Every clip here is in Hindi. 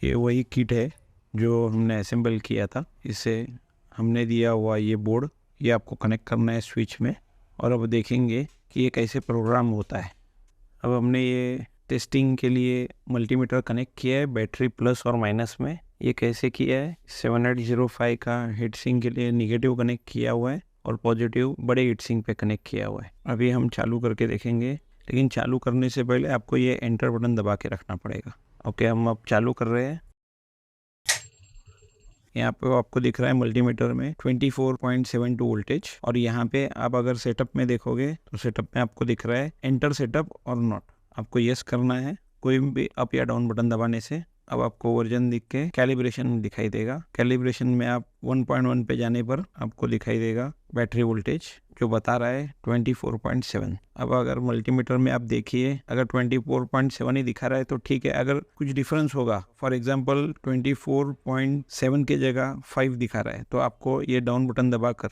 ये वही किट है जो हमने असेंबल किया था। इसे हमने दिया हुआ ये बोर्ड, ये आपको कनेक्ट करना है स्विच में, और अब देखेंगे कि ये कैसे प्रोग्राम होता है। अब हमने ये टेस्टिंग के लिए मल्टीमीटर कनेक्ट किया है बैटरी प्लस और माइनस में। ये कैसे किया है, 7805 का हीट सिंक के लिए निगेटिव कनेक्ट किया हुआ है और पॉजिटिव बड़े हीट सिंक पे कनेक्ट किया हुआ है। अभी हम चालू करके देखेंगे, लेकिन चालू करने से पहले आपको ये एंटर बटन दबा के रखना पड़ेगा। ओके, हम अब चालू कर रहे हैं। यहाँ पे आपको दिख रहा है मल्टीमीटर में 24.72 वोल्टेज, और यहाँ पे आप अगर सेटअप में देखोगे तो सेटअप में आपको दिख रहा है एंटर सेटअप और नॉट। आपको यस करना है कोई भी अप या डाउन बटन दबाने से। अब आपको वर्जन दिख के कैलिब्रेशन दिखाई देगा। कैलिब्रेशन में आप 1.1 पे जाने पर आपको दिखाई देगा बैटरी वोल्टेज जो बता रहा है 24.7। अब अगर मल्टीमीटर में आप देखिए, अगर 24.7 ही दिखा रहा है तो ठीक है। अगर कुछ डिफरेंस होगा, फॉर एग्जांपल 24.7 की जगह 5 दिखा रहा है, तो आपको ये डाउन बटन दबाकर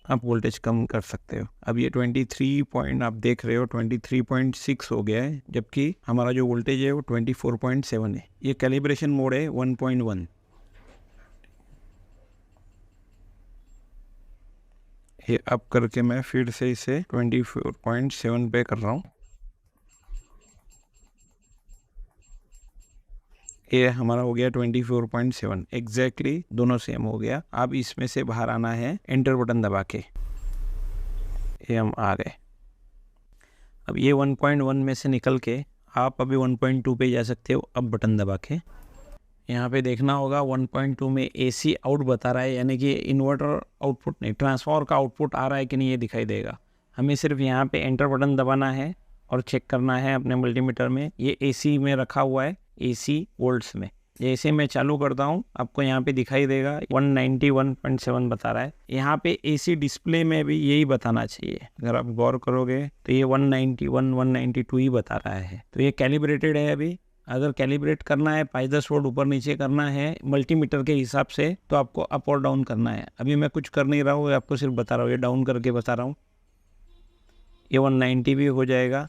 आप वोल्टेज कम कर सकते हो। अब ये 23 पॉइंट आप देख रहे हो 23.6 हो गया है, जबकि हमारा जो वोल्टेज है वो 24.7 है। ये कैलिब्रेशन मोड है 1.1। ये अप करके मैं फिर से इसे 24.7 पे कर रहा हूँ। ये हमारा हो गया 24.7 एग्जैक्टली, दोनों सेम हो गया। अब इसमें से बाहर आना है एंटर बटन दबा के। ये हम आ गए। अब ये 1.1 में से निकल के आप अभी 1.2 पे जा सकते हो अब बटन दबा के। यहाँ पे देखना होगा 1.2 में AC आउट बता रहा है, यानी कि इन्वर्टर आउटपुट नहीं, ट्रांसफार्मर का आउटपुट आ रहा है कि नहीं ये दिखाई देगा। हमें सिर्फ यहाँ पे एंटर बटन दबाना है और चेक करना है अपने मल्टीमीटर में। ये AC में रखा हुआ है, AC वोल्ट्स में। जैसे मैं चालू करता हूँ आपको यहाँ पे दिखाई देगा 191.7 बता रहा है। यहाँ पे AC डिस्प्ले में भी यही बताना चाहिए। अगर आप गौर करोगे तो ये 191 192 ही बता रहा है। तो ये कैलिब्रेटेड है। अभी अगर कैलिब्रेट करना है 5-10 वोल्ट ऊपर नीचे करना है मल्टीमीटर के हिसाब से, तो आपको अप और डाउन करना है। अभी मैं कुछ कर नहीं रहा हूँ, आपको सिर्फ बता रहा हूँ, ये डाउन करके बता रहा हूँ। ये 190 भी हो जाएगा,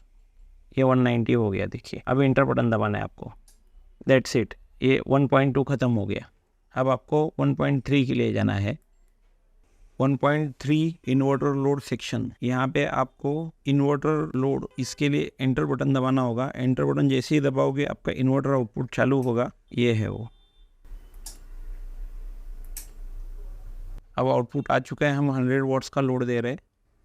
ये 190 हो गया। देखिए अब इंटर बटन दबाना है आपको। दैट्स इट, ये 1.2 ख़त्म हो गया। अब आपको 1.3 के लिए जाना है। 1.3 इन्वर्टर लोड सेक्शन। यहाँ पे आपको इन्वर्टर लोड, इसके लिए एंटर बटन दबाना होगा। एंटर बटन जैसे ही दबाओगे आपका इन्वर्टर आउटपुट चालू होगा। ये है वो। अब आउटपुट आ चुका है। हम 100 वाट्स का लोड दे रहे हैं।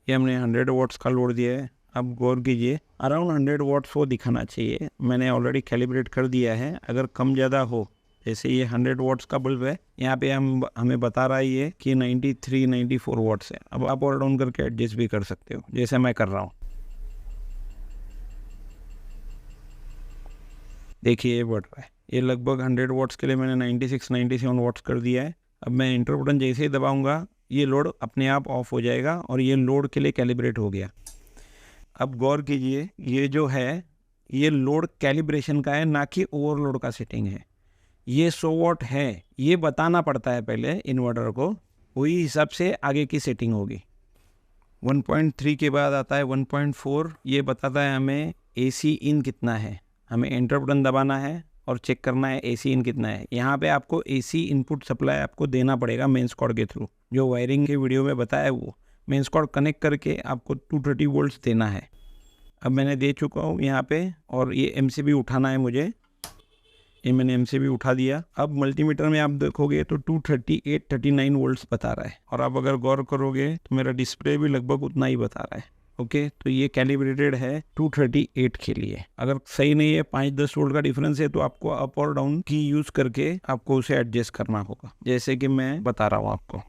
ये हमने 100 वाट्स का लोड दिया है। अब गौर कीजिए, अराउंड 100 वाट्स वो दिखाना चाहिए। मैंने ऑलरेडी कैलिब्रेट कर दिया है। अगर कम ज़्यादा हो, जैसे ये 100 वाट्स का बल्ब है, यहाँ पे हमें बता रहा है ये कि 93-94 वाट्स है। अब आप और डाउन करके एडजस्ट भी कर सकते हो, जैसे मैं कर रहा हूँ। देखिए ये बढ़ रहा है। ये लगभग 100 वाट्स के लिए मैंने 96-97 वाट्स कर दिया है। अब मैं इंटर बटन जैसे ही दबाऊंगा ये लोड अपने आप ऑफ हो जाएगा और ये लोड के लिए कैलिब्रेट हो गया। अब गौर कीजिए, ये जो है ये लोड कैलिब्रेशन का है, ना कि ओवरलोड का सेटिंग है। ये 100 वाट है, ये बताना पड़ता है पहले इन्वर्टर को, वही हिसाब से आगे की सेटिंग होगी। 1.3 के बाद आता है 1.4। ये बताता है हमें AC इन कितना है। हमें एंटर बटन दबाना है और चेक करना है AC इन कितना है। यहाँ पे आपको AC इनपुट सप्लाई आपको देना पड़ेगा मेंस कॉर्ड के थ्रू। जो वायरिंग के वीडियो में बताया वो मेंस कॉर्ड कनेक्ट करके आपको 230 वोल्ट्स देना है। अब मैंने दे चुका हूँ यहाँ पे, और ये MCB उठाना है मुझे। ये मैंने MCB उठा दिया। अब मल्टीमीटर में आप देखोगे तो 238-39 वोल्ट्स बता रहा है, और अब अगर गौर करोगे तो मेरा डिस्प्ले भी लगभग उतना ही बता रहा है। ओके, तो ये कैलिब्रेटेड है 238 के लिए। अगर सही नहीं है, 5-10 वोल्ट का डिफरेंस है, तो आपको अप और डाउन की यूज़ करके आपको उसे एडजस्ट करना होगा, जैसे कि मैं बता रहा हूँ आपको।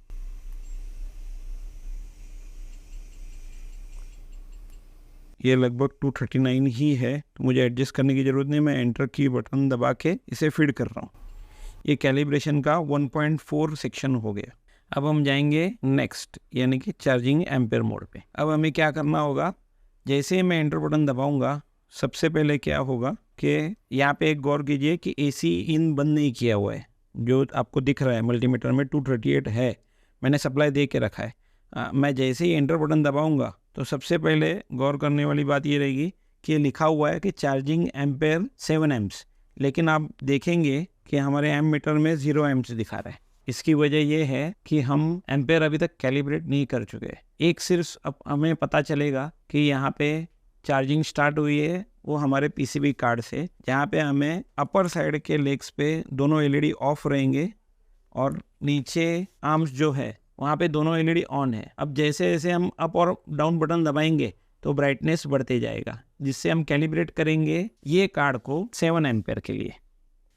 ये लगभग 239 ही है, तो मुझे एडजस्ट करने की ज़रूरत नहीं। मैं एंटर की बटन दबा के इसे फीड कर रहा हूँ। ये कैलिब्रेशन का 1.4 सेक्शन हो गया। अब हम जाएंगे नेक्स्ट, यानी कि चार्जिंग एम्पेयर मोड पे। अब हमें क्या करना होगा, जैसे ही मैं एंटर बटन दबाऊंगा सबसे पहले क्या होगा कि यहाँ पे एक गौर कीजिए कि AC इन बंद नहीं किया हुआ है। जो आपको दिख रहा है मल्टीमीटर में 238 है, मैंने सप्लाई दे के रखा है। मैं जैसे ही एंटर बटन दबाऊंगा तो सबसे पहले गौर करने वाली बात ये रहेगी कि ये लिखा हुआ है कि चार्जिंग एम्पेयर 7 एम्प्स, लेकिन आप देखेंगे कि हमारे एम मीटर में 0 एम्प्स दिखा रहा है। इसकी वजह यह है कि हम एम्पेयर अभी तक कैलिब्रेट नहीं कर चुके। एक सिर्फ अब हमें पता चलेगा कि यहाँ पे चार्जिंग स्टार्ट हुई है वो हमारे पीसीबी कार्ड से, जहाँ पे हमें अपर साइड के लेग्स पे दोनों एलईडी ऑफ रहेंगे और नीचे आर्म्स जो है वहाँ पे दोनों एलईडी ऑन है। अब जैसे जैसे हम अप और डाउन बटन दबाएंगे तो ब्राइटनेस बढ़ते जाएगा, जिससे हम कैलिब्रेट करेंगे ये कार्ड को 7 एम्पेयर के लिए।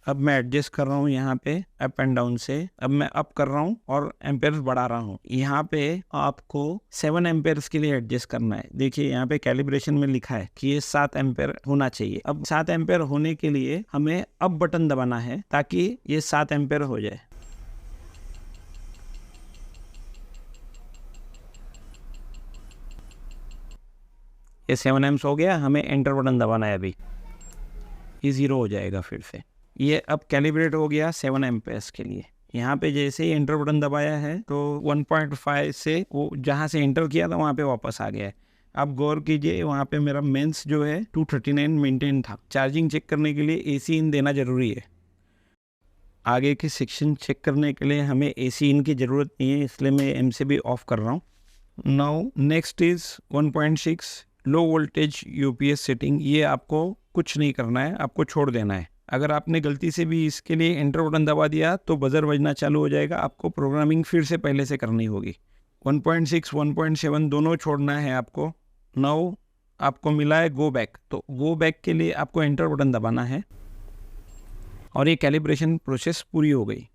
अब मैं एडजस्ट कर रहा हूँ यहाँ पे अप एंड डाउन से। अब मैं अप कर रहा हूँ और एम्पेयर्स बढ़ा रहा हूँ। यहाँ पे आपको 7 एम्पेयर्स के लिए एडजस्ट करना है। देखिए यहाँ पे कैलिब्रेशन में लिखा है कि ये 7 एम्पेयर होना चाहिए। अब 7 एम्पेयर होने के लिए हमें अप बटन दबाना है ताकि ये 7 एम्पेयर हो जाए। ये 7 एम्प्स हो गया, हमें एंटर बटन दबाना है। अभी ये 0 हो जाएगा फिर से। ये अब कैलिब्रेट हो गया 7 एम्पेयर्स के लिए। यहाँ पे जैसे ही एंटर बटन दबाया है तो 1.5 से वो जहाँ से एंटर किया था वहाँ पे वापस आ गया है। आप गौर कीजिए वहाँ पे मेरा मेंस जो है 239 मेंटेन था। चार्जिंग चेक करने के लिए AC इन देना ज़रूरी है। आगे की सेक्शन चेक करने के लिए हमें AC इन की ज़रूरत नहीं है, इसलिए मैं MCB ऑफ कर रहा हूँ। Now next is 1.6 low voltage UPS setting. ये आपको कुछ नहीं करना है, आपको छोड़ देना है। अगर आपने गलती से भी इसके लिए एंटर बटन दबा दिया तो बजर बजना चालू हो जाएगा। आपको प्रोग्रामिंग फिर से पहले से करनी होगी। 1.6 1.7 दोनों छोड़ना है आपको। नाउ आपको मिला है गो बैक, तो गो बैक के लिए आपको एंटर बटन दबाना है और ये कैलिब्रेशन प्रोसेस पूरी हो गई।